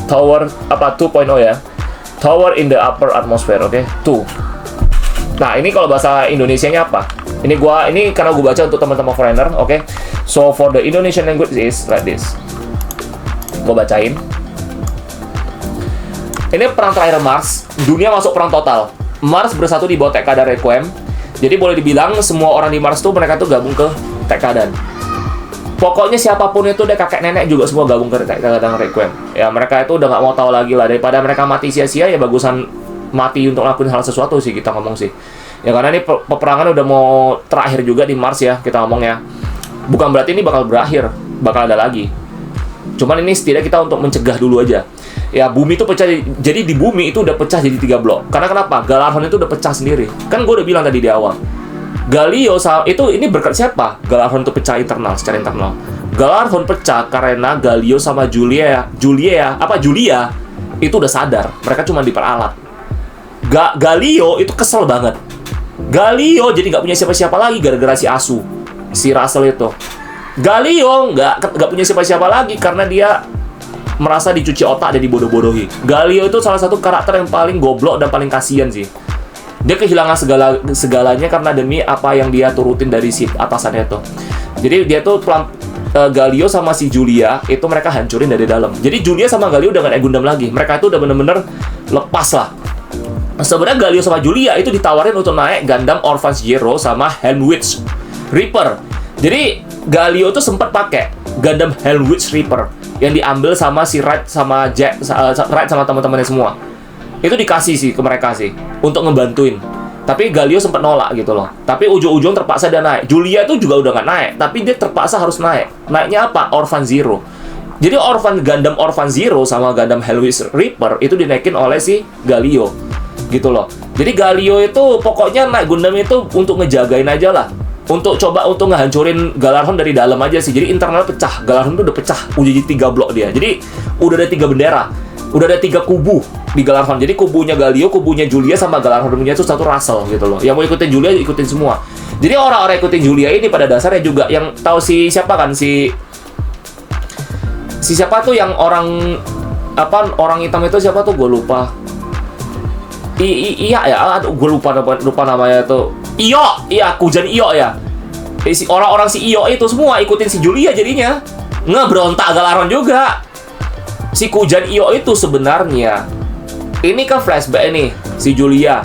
S1: Tower 2.0 ya. Tower in the upper atmosphere, oke? 2. Nah, ini kalau bahasa Indonesianya apa? Ini karena gue baca untuk teman-teman foreigner, oke? So for the Indonesian language is like this. Gue bacain. Ini perang terakhir Mars, dunia masuk perang total. Mars bersatu di bawah Tekkadan Requiem. Jadi boleh dibilang semua orang di Mars tuh mereka tuh gabung ke Tekkadan. Pokoknya siapapun itu, deh kakek nenek juga semua gabung ke Tekkadan Requiem. Ya mereka itu udah nggak mau tahu lagi lah, daripada mereka mati sia-sia ya bagusan mati untuk ngelakuin hal sesuatu sih kita ngomong sih. Ya karena ini peperangan udah mau terakhir juga di Mars ya kita ngomong ya. Bukan berarti ini bakal berakhir, bakal ada lagi. Cuman ini setidaknya kita untuk mencegah dulu aja. Ya bumi itu pecah, jadi di bumi itu udah pecah jadi 3 blok. Karena kenapa? Galarhon itu udah pecah sendiri. Kan gue udah bilang tadi di awal. Itu ini berkat siapa? Galarhon itu pecah secara internal. Galarhon pecah karena Galio sama Julia itu udah sadar. Mereka cuma diperalat. Galio itu kesel banget. Galio jadi nggak punya siapa-siapa lagi gara-gara si Asu, si Russell itu. Galio nggak punya siapa-siapa lagi karena dia merasa dicuci otak dan dibodoh-bodohi. Galio itu salah satu karakter yang paling goblok dan paling kasihan sih. Dia kehilangan segalanya karena demi apa yang dia turutin dari si atasannya itu. Jadi dia tuh Galio sama si Julia itu mereka hancurin dari dalam. Jadi Julia sama Galio udah gak naik Gundam lagi. Mereka itu udah bener-bener lepas lah. Sebenarnya Galio sama Julia itu ditawarin untuk naik Gundam Orphan Zero sama Helmwich Reaper. Jadi Galio tuh sempat pakai Gundam Helmwich Reaper yang diambil sama si Wright sama Jack, Wright sama teman-temannya semua. Itu dikasih sih ke mereka sih untuk ngebantuin. Tapi Galio sempat nolak gitu loh. Tapi ujung-ujung terpaksa dia naik. Julia itu juga udah nggak naik, tapi dia terpaksa harus naik. Naiknya apa? Orphan Zero. Jadi Gundam Orphan Zero sama Gundam Helmwich Reaper itu dinaikin oleh si Galio. Gitu loh. Jadi Galio itu pokoknya naik Gundam itu untuk ngejagain aja lah. Untuk ngehancurin Galarhon dari dalam aja sih. Jadi internal pecah. Galarhon tuh udah pecah. Udah jadi 3 blok dia. Jadi udah ada 3 bendera. Udah ada 3 kubu di Galarhon. Jadi kubunya Galio, kubunya Julia sama Galarhon punya itu satu Russell gitu loh. Yang mau ikutin Julia ikutin semua. Jadi orang-orang ikutin Julia ini pada dasarnya juga yang tahu si siapa kan si siapa tuh yang orang hitam itu siapa tuh gue lupa. Iya ya, gue lupa namanya tuh. Kujan Iyo ya. Orang-orang si Iyo itu semua ikutin si Julia jadinya. Ngeberontak Galarhon juga. Si Kujan Iyo itu sebenarnya ini kan flashback nih si Julia.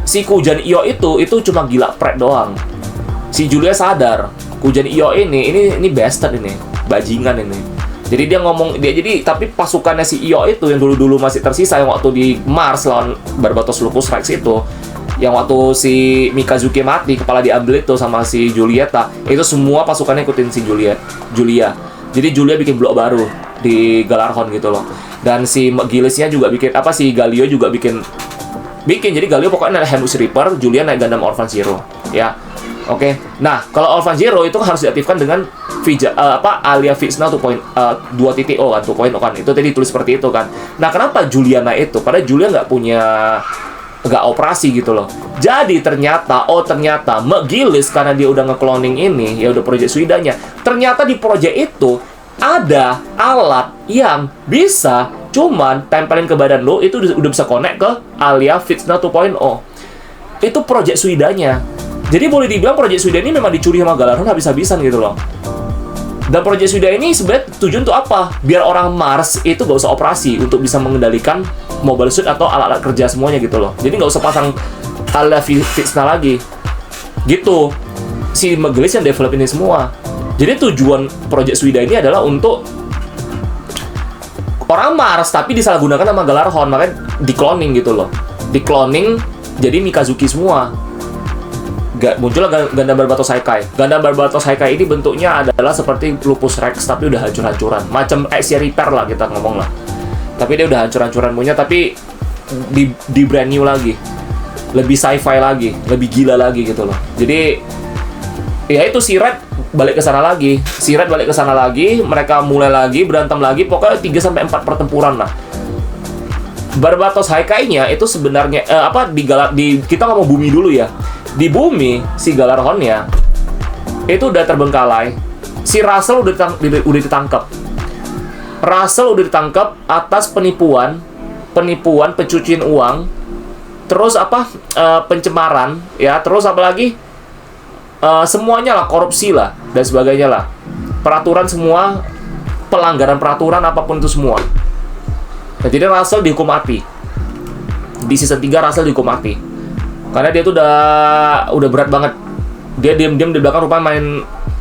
S1: Si Kujan Iyo itu cuma gila pret doang. Si Julia sadar Kujan Iyo ini bastard ini, bajingan ini. Jadi dia tapi pasukannya si Iyo itu yang dulu-dulu masih tersisa yang waktu di Mars lawan Barbatos Lupus Rex itu, yang waktu si Mikazuki mati, kepala diambil itu sama si Julieta, itu semua pasukannya ikutin si Julia. Jadi Julia bikin blok baru di Galarhon gitu loh. Dan si Gillisnya juga si Galio juga bikin. Jadi Galio pokoknya naik Helmwich Reaper, Julia naik Gundam Orphan Zero. Ya. Oke. Nah, kalau Orphan Zero itu harus diaktifkan dengan Alia Fitna 2.0 kan, 2.0 kan. Itu tadi tulis seperti itu kan. Nah, kenapa Julia naik itu? Padahal Julia nggak operasi gitu loh. Jadi ternyata McGillis karena dia udah nge-cloning ini, ya udah project Suidanya. Ternyata di project itu ada alat yang bisa cuman tempelin ke badan lo, itu udah bisa connect ke Alia Fitna 2.0. Itu project Suidanya. Jadi boleh dibilang project Suida ini memang dicuri sama Galarhon habis-habisan gitu loh. Dan Project Suida ini sebenarnya tujuan untuk apa? Biar orang Mars itu gak usah operasi untuk bisa mengendalikan mobile suit atau alat-alat kerja semuanya gitu loh. Jadi gak usah pasang ala Vizsla lagi. Gitu. Si Megalis yang develop ini semua. Jadi tujuan Project Suida ini adalah untuk orang Mars, tapi disalahgunakan sama Galarhon. Makanya di-cloning gitu loh. Di-cloning jadi Mikazuki semua. Muncullah Gundam Barbatos Haikai. Gundam Barbatos Haikai ini bentuknya adalah seperti Lupus Rex tapi udah hancur-hancuran. Macam Asia Repair lah kita ngomong lah. Tapi dia udah hancur-hancuran punya, tapi di brand new lagi. Lebih sci-fi lagi, lebih gila lagi gitu loh. Jadi ya itu si Red balik ke sana lagi. Si Red balik ke sana lagi, mereka mulai lagi berantem lagi, pokoknya 3 sampai 4 pertempuran lah. Barbatos Haikai-nya itu sebenarnya kita ngomong bumi dulu ya. Di bumi, si Galarhon-nya itu udah terbengkalai. Si Russell udah ditangkap. Russell udah ditangkap atas penipuan, pencucian uang, terus pencemaran, ya, terus apa lagi? Semuanya lah, korupsi lah, dan sebagainya lah. Peraturan semua, pelanggaran peraturan apapun itu semua. Nah, jadi Russell dihukum mati. Di season 3 Russell dihukum mati. Karena dia tuh udah berat banget. Dia diam-diam di belakang rupanya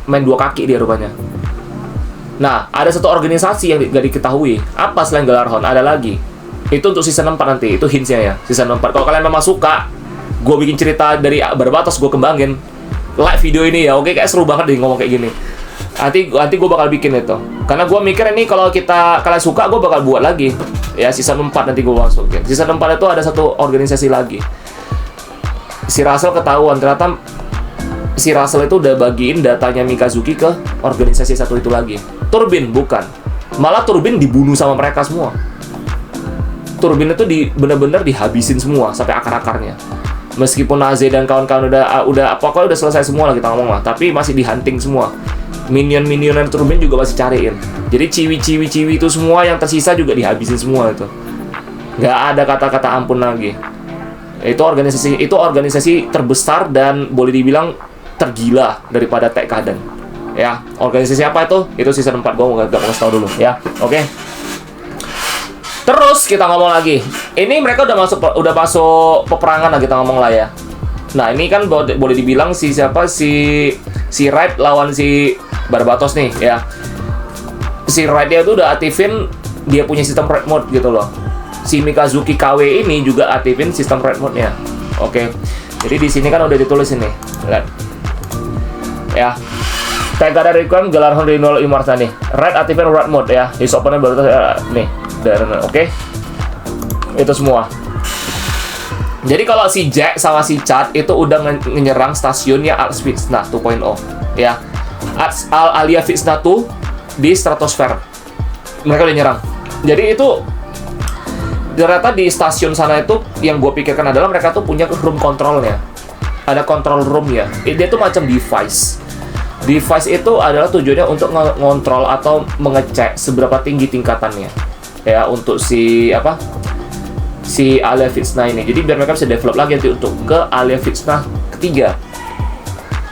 S1: main 2 kaki dia rupanya. Nah, ada satu organisasi yang gak diketahui. Apa selain Galarhon? Ada lagi. Itu untuk season 4 nanti. Itu hintsnya ya. Season 4. Kalau kalian memang suka, gue bikin cerita dari Barbatos, gue kembangin. Like video ini ya. Oke, kayak seru banget deh ngomong kayak gini. Nanti gue bakal bikin itu. Karena gue mikir ini kalau kalian suka, gue bakal buat lagi. Ya, season 4 nanti gue masukin. Season 4 itu ada satu organisasi lagi. Si Russell ketahuan, ternyata si Russell itu udah bagiin datanya Mikazuki ke organisasi satu itu lagi. Turbin, bukan. Malah Turbin dibunuh sama mereka semua. Turbin itu bener-bener dihabisin semua sampai akar-akarnya. Meskipun Naze dan kawan-kawan pokoknya udah selesai semua lah kita ngomong lah, tapi masih dihunting semua. Minion-minionan Turbin juga masih cariin. Jadi ciwi-ciwi itu semua yang tersisa juga dihabisin semua itu. Nggak ada kata-kata ampun lagi. Itu organisasi terbesar dan boleh dibilang tergila daripada Tekkadan. Ya, organisasi apa itu? Itu season 4, gue nggak mau kasih tau dulu ya. Oke. Terus kita ngomong lagi. Ini mereka udah masuk peperangan lah, kita ngomong lah ya. Nah, ini kan boleh dibilang si Red lawan si Barbatos nih ya. Si Red dia tuh udah aktifin dia punya sistem red mode gitu loh. Si Mikazuki KW ini juga aktifin sistem red mode-nya. Oke. Jadi di sini kan udah ditulis ini. Lihat. Ya. Tekkadan requiem Galarhon renewal Immortal nih. Red aktifin red mode ya. His opponent baru nih. Oke. Itu semua. Jadi kalau si Jack sama si Chad itu udah menyerang stasiunnya Al Vizsla 2.0 ya. Alia Vizsla 2 di Stratosphere. Mereka udah nyerang. Jadi itu ternyata di stasiun sana itu yang gue pikirkan adalah mereka tuh punya room controlnya. Ada control room ya. Dia tuh macam device. Device itu adalah tujuannya untuk ngontrol atau mengecek seberapa tinggi tingkatannya. Ya, untuk si Alia Vizsla ini. Jadi biar mereka bisa develop lagi nanti untuk ke Alia Vizsla ketiga.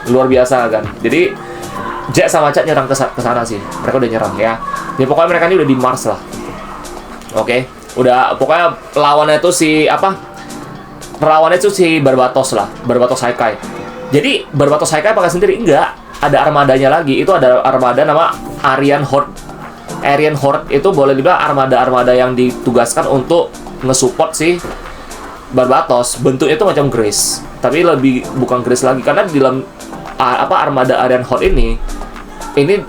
S1: Luar biasa kan. Jadi Jack sama Chad nyerang ke sana sih. Mereka udah nyerang ya. Jadi pokoknya mereka ini udah di Mars lah. Oke. Udah pokoknya lawannya itu si Barbatos lah, Barbatos Haikai. Jadi Barbatos Haikai pakai sendiri? Enggak, ada armadanya lagi. Itu ada armada nama Aryan Horde. Aryan Horde itu boleh dibilang armada yang ditugaskan untuk nge-support si Barbatos. Bentuknya itu macam Grace, tapi lebih bukan Grace lagi karena di dalam armada Aryan Horde ini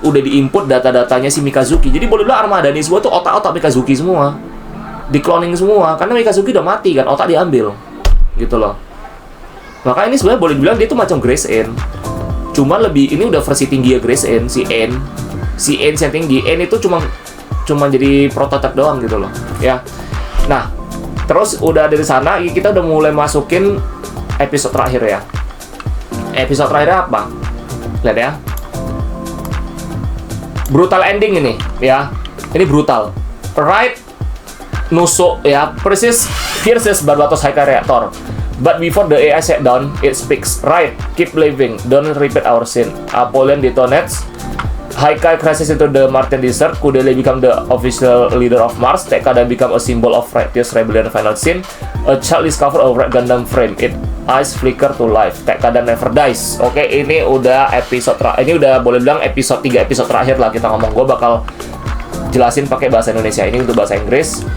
S1: udah diinput data-datanya si Mikazuki. Jadi boleh dibilang armada ini semua tuh otak-otak Mikazuki semua. Di-cloning semua karena Mikazuki udah mati kan, otak diambil gitu loh. Maka ini sebenarnya boleh dibilang dia tuh macam Grace N. Cuma lebih ini udah versi tinggi ya Grace N, si N yang tinggi. N itu cuma jadi prototipe doang gitu loh ya. Nah, terus udah dari sana kita udah mulai masukin episode terakhir ya. Episode terakhir apa? Lihat ya. Brutal ending ini ya. Ini brutal. Right nusuk ya, persis fiercest Barbatos Haikai Reactor. But before the AI shut down, it speaks. Right, keep living, don't repeat our sin. Apollyon detonates Haikai crashes into the Martian desert. Kudelia become the official leader of Mars. Tekada become a symbol of Righteous Rebellion final scene. A child discover a red Gundam frame. It eyes flicker to life. Tekada never dies. Oke, ini udah episode ini udah boleh bilang episode 3 episode terakhir lah kita ngomong. Gue bakal jelasin pakai bahasa Indonesia, ini untuk bahasa Inggris.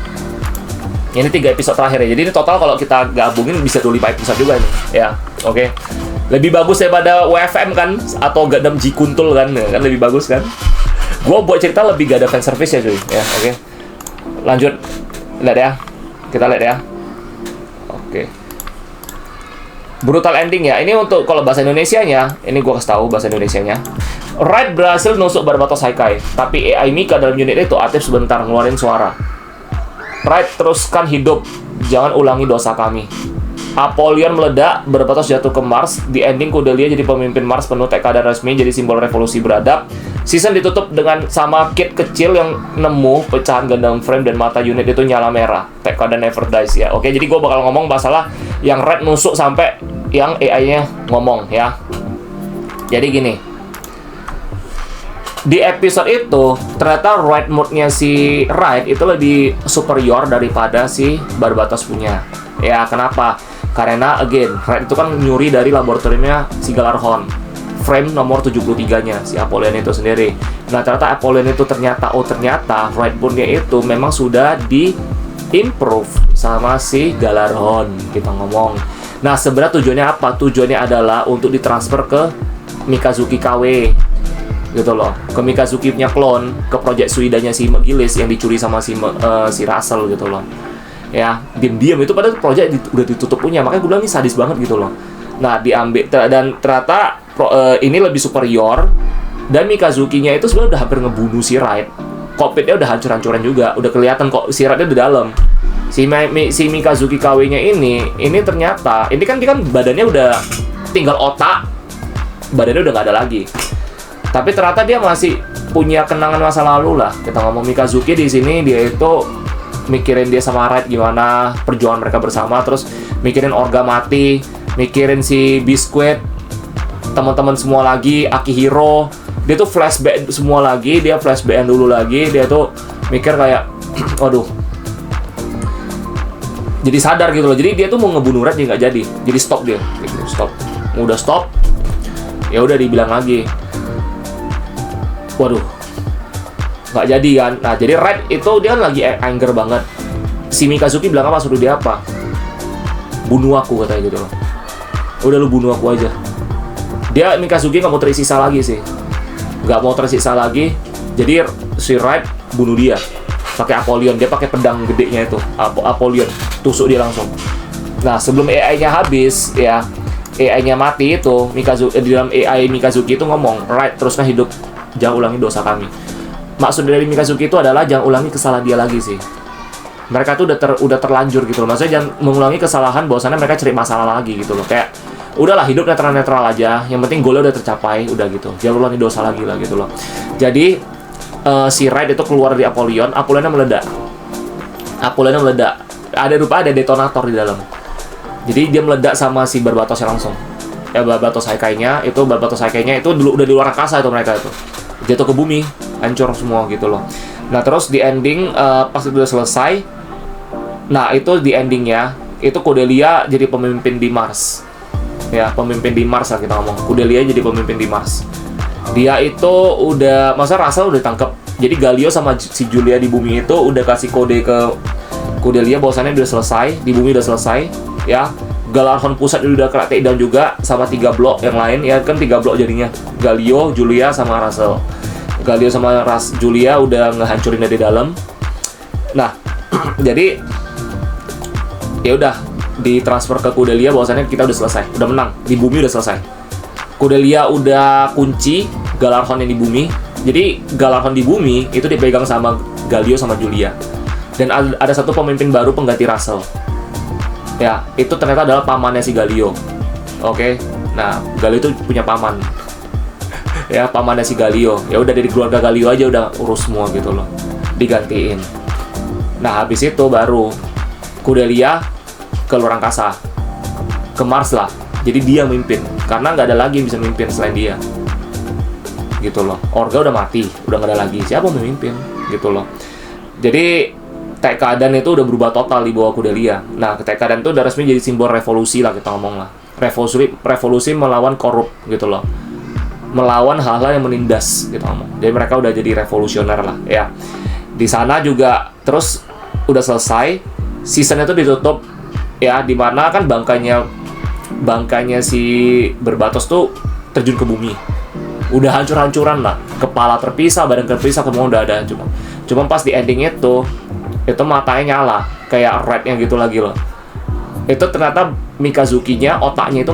S1: Ini 3 episode terakhir ya. Jadi ini total kalau kita gabungin bisa 25 episode juga nih. Ya, oke. Lebih bagus daripada WFM kan, atau Gundam G Kuntul kan lebih bagus kan. Gue buat cerita lebih gak ada fan service ya cuy. Ya, oke. Lanjut, lihat ya. Kita lihat ya. Oke. Brutal ending ya. Ini untuk kalau bahasa Indonesianya, ini gue kasih tahu bahasa Indonesianya. Wright berhasil nusuk Barbatos Haikai, tapi AI Mika dalam unit itu aktif sebentar ngeluarin suara. Wright teruskan hidup, jangan ulangi dosa kami. Apollyon meledak, Barbatos jatuh ke Mars. Di ending Kudelia jadi pemimpin Mars penuh tekad dan resmi, jadi simbol revolusi beradab. Season ditutup dengan sama kid kecil yang nemu pecahan Gundam frame dan mata unit itu nyala merah. Tekad dan never dies ya. Oke, jadi gue bakal ngomong masalah yang Red nusuk sampai yang AI-nya ngomong ya. Jadi gini. Di episode itu ternyata ride mode-nya si Wright itu lebih superior daripada si Barbatos punya. Ya, kenapa? Karena again, Wright itu kan nyuri dari laboratoriumnya si Galarhon. Frame nomor 73-nya si Apollyon itu sendiri. Nah, ternyata Apollyon itu ternyata ride mode-nya itu memang sudah di-improve sama si Galarhon, kita ngomong. Nah, sebenarnya tujuannya apa? Tujuannya adalah untuk ditransfer ke Mikazuki KW. Gitu loh, ke Mikazuki punya klon, ke Project Suida-nya si McGillis yang dicuri sama si Russell gitu loh. Ya, diam-diam itu padahal project udah ditutup punya, makanya gue bilang ini sadis banget gitu loh. Nah, diambil dan ternyata ini lebih superior, dan Mikazuki-nya itu sebenarnya udah hampir ngebunuh si Wright. Cockpitnya udah hancur-hancuran juga, udah kelihatan kok si Wright-nya di dalam. Si Mikazuki KW-nya ini ternyata dia kan badannya udah tinggal otak, badannya udah nggak ada lagi. Tapi ternyata dia masih punya kenangan masa lalu lah. Kita ngomong Mikazuki di sini, dia itu mikirin dia sama Wright gimana perjuangan mereka bersama, terus mikirin Orga mati, mikirin si Biscuit, teman-teman semua lagi, Akihiro. Dia tuh flashback semua lagi, dia flashbackan dulu lagi, dia tuh mikir kayak waduh. Jadi sadar gitu loh. Jadi dia tuh mau ngebunuh Wright, dia nggak jadi. Jadi stop dia. Gitu, stop. Udah stop. Ya udah dibilang lagi. Waduh, nggak jadi kan. Nah, jadi Wright itu dia kan lagi anger banget. Si Mikazuki bilang apa, suruh dia apa? Bunuh aku, katanya gitu loh. Udah lu bunuh aku aja. Dia Mikazuki nggak mau tersisa lagi sih. Nggak mau tersisa lagi. Jadi si Wright bunuh dia. Pakai Apollyon, dia pakai pedang gedenya itu. Apollyon, tusuk dia langsung. Nah, sebelum AI-nya habis ya, AI-nya mati itu, di dalam AI Mikazuki itu ngomong, Wright teruskan hidup, jangan ulangi dosa kami. Maksud dari Mikazuki itu adalah jangan ulangi kesalahan dia lagi sih. Mereka tuh udah terlanjur gitu loh. Maksudnya jangan mengulangi kesalahan bahwasannya mereka cari masalah lagi gitu loh. Kayak udahlah, hidup netral aja. Yang penting goalnya udah tercapai, udah gitu. Jangan ulangi dosa lagi lah gitu loh. Jadi si Wright itu keluar dari Apollyon, Apollonnya meledak. Ada detonator di dalam. Jadi dia meledak sama si Barbatosnya langsung. Ya, Barbatos Haikai-nya itu dulu udah di luar angkasa itu mereka itu. Jatuh ke bumi, hancur semua gitu loh. Nah, terus di ending pas itu udah selesai, nah itu di endingnya itu Kudelia jadi pemimpin di Mars. Ya, pemimpin di Mars lah kita ngomong. Kudelia jadi pemimpin di Mars. Dia itu udah, masa Russell udah ditangkap. Jadi Galio sama si Julia di bumi itu udah kasih kode ke Kudelia bahwasannya udah selesai, di bumi udah selesai, ya. Galarhon pusat udah kena take down juga sama 3 blok yang lain, ya kan 3 blok jadinya. Galio, Julia sama Russell. Galio sama Julia udah ngehancurin dari dalam. Nah, jadi ya udah ditransfer ke Kudelia bahwasannya kita udah selesai, udah menang, di bumi udah selesai. Kudelia udah kunci Galarhon yang di bumi. Jadi Galarhon di bumi itu dipegang sama Galio sama Julia. Dan ada satu pemimpin baru pengganti Russell. Ya, itu ternyata adalah pamannya si Galio. Oke. Nah, Galio itu punya paman. Ya, pamannya si Galio. Ya udah dari keluarga Galio aja udah urus semua gitu loh. Digantiin. Nah, habis itu baru Kudelia ke luar angkasa. Ke Mars lah. Jadi dia mimpin. Karena nggak ada lagi yang bisa mimpin selain dia. gitu loh. Orga udah mati, udah nggak ada lagi, siapa yang memimpin gitu loh. Jadi Tekadan itu udah berubah total di bawah Kudelia. Nah, Tekadan itu udah resmi jadi simbol revolusi lah, kita ngomong lah. Revolusi melawan korup gitu loh, melawan hal-hal yang menindas gitu ngomong. Jadi mereka udah jadi revolusioner lah ya. Di sana juga terus udah selesai, season itu ditutup ya, dimana kan bangkainya si Berbatos tuh terjun ke bumi, udah hancur-hancuran lah, kepala terpisah, badan terpisah, semua udah ada. Cuma pas di ending itu matanya nyala kayak rednya gitu lagi loh. Itu ternyata Mikazuki-nya, otaknya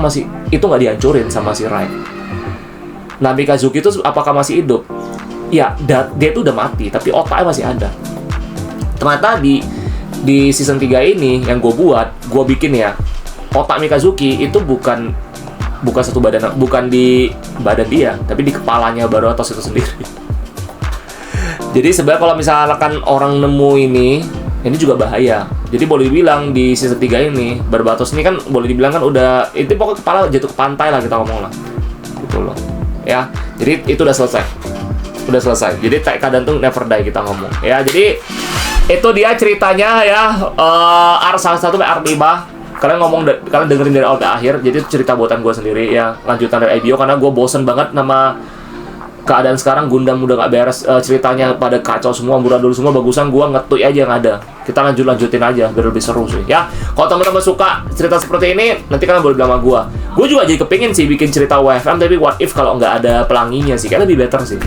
S1: itu nggak dihancurin sama si Rai. Nah, Mikazuki itu apakah masih hidup? Ya, dia itu udah mati, tapi otaknya masih ada. Ternyata di season 3 ini yang gue bikin ya, otak Mikazuki itu bukan satu badan, bukan di badan dia, tapi di kepalanya Barbatos itu sendiri. Jadi sebenarnya kalau misalkan orang nemu ini juga bahaya. Jadi boleh dibilang di season 3 ini Barbatos ini kan boleh dibilang kan udah, itu pokoknya kepala jatuh ke pantai lah, kita ngomong lah gitu loh ya. Jadi itu udah selesai. Jadi Tekadan tuh never die, kita ngomong ya. Jadi itu dia ceritanya ya, salah satu art 5. Kalian dengerin dari awal ke akhir. Jadi itu cerita buatan gue sendiri ya, lanjutan dari IBO, karena gue bosen banget nama keadaan sekarang. Gundam udah gak beres, ceritanya pada kacau semua, dulu semua. Bagusan gue ngetui aja yang ada, kita lanjutin aja biar lebih seru sih ya. Kalau teman-teman suka cerita seperti ini, nanti kalian boleh bilang sama gue juga jadi kepingin sih bikin cerita WFM, tapi what if kalau nggak ada pelanginya sih, kayak lebih better sih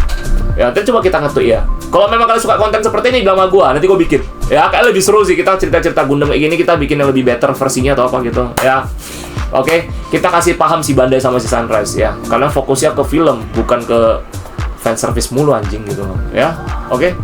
S1: ya. Nanti coba kita ngetui ya. Kalau memang kalian suka konten seperti ini, bilang sama gue, nanti gue bikin ya, kayak lebih seru sih. Kita cerita-cerita Gundam kayak gini, kita bikin yang lebih better versinya atau apa gitu ya. Oke, kita kasih paham si Bandai sama si Sunrise ya, karena fokusnya ke film, bukan ke fanservice mulu anjing gitu loh ya. Oke.